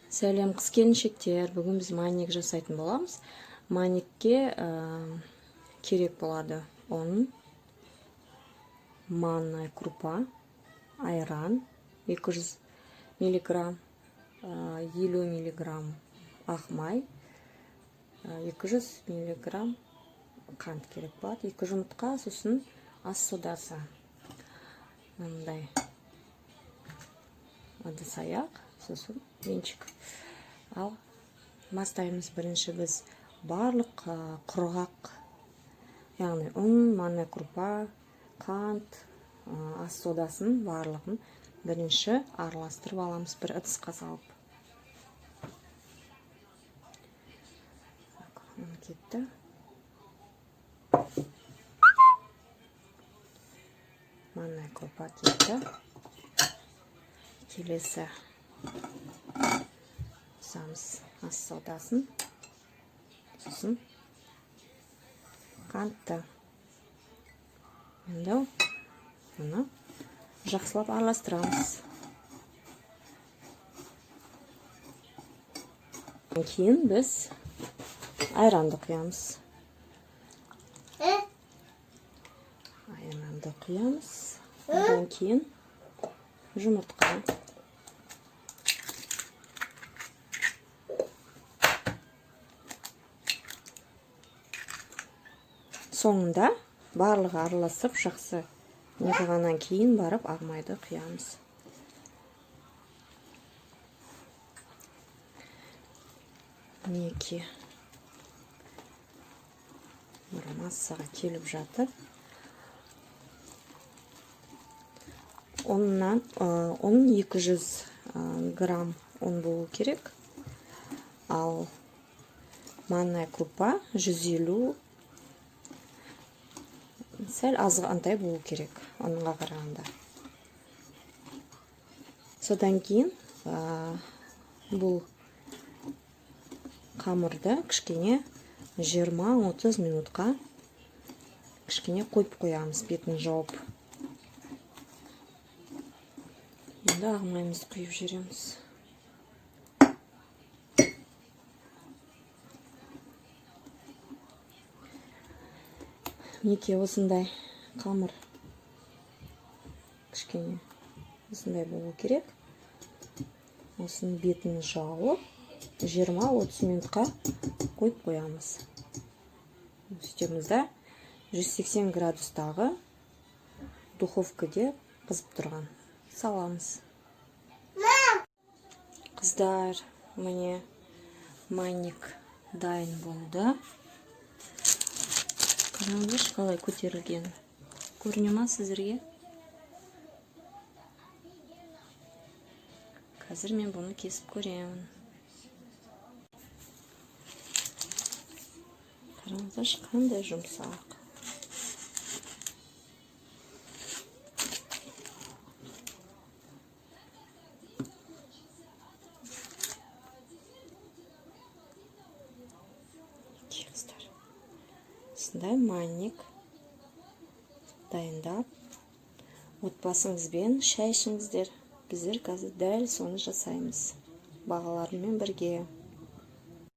Сәлем қыз келіншектер, бүгін біз майник жасайтын боламыз. Майникке керек болады ұн, манная крупа, айран 200 мг, 50 мг ақ май, 200 мг қант керек болады, 2 жұмыртқа, сосын ас содасы. Мындай ыдыс аяқ, сосын венчик. Ал бастаймыз. Бірінші біз барлық құрғақ, яғни ұн, манная крупа, қант, ас содасын барлығын бірінші араластырып аламыз бір ыдысқа салып. Кетті. Манная крупа кетті. Келесі қосамыз ас содасын, сосын қантты. Енді мұны жақсылап араластырамыз. Кейін біз айранды құямыз. Айранды құямыз. Одан кейін жұмыртқа. Соңында барлығы араласып жақсы неғылғаннан кейін барып ақ майды құямыз. Мінекей бір массаға келіп жатыр. Ұн 200 грамм ұн болу керек, ал манная крупа 150, сәл азғантай болу керек ұнға қарағанда. Содан кейін бұл қамырды кішкене 20-30 минутқа кішкене қойып қоямыз, бетін жауып. Енді ақ майымызды құйып жібереміз. Мінекей осындай қамыр кішкене осындай болу керек. Осының бетін жауып 20-30 минутқа қойып қоямыз. Үстемізді 180 градустағы духовкаде қызып тұрған саламыз. Қыздар, міне майник дайын болды. Қараңызшы қалай көтерілген. Көріне ма сіздерге? Қазір мен бұны кесіп көремін. Қараңызшы қандай жұмсақ. Осындай майник дайындап, отбасыңызбен шай ішіңіздер. Біздер қазір дәл соны жасаймыз. Бағаларымен бірге.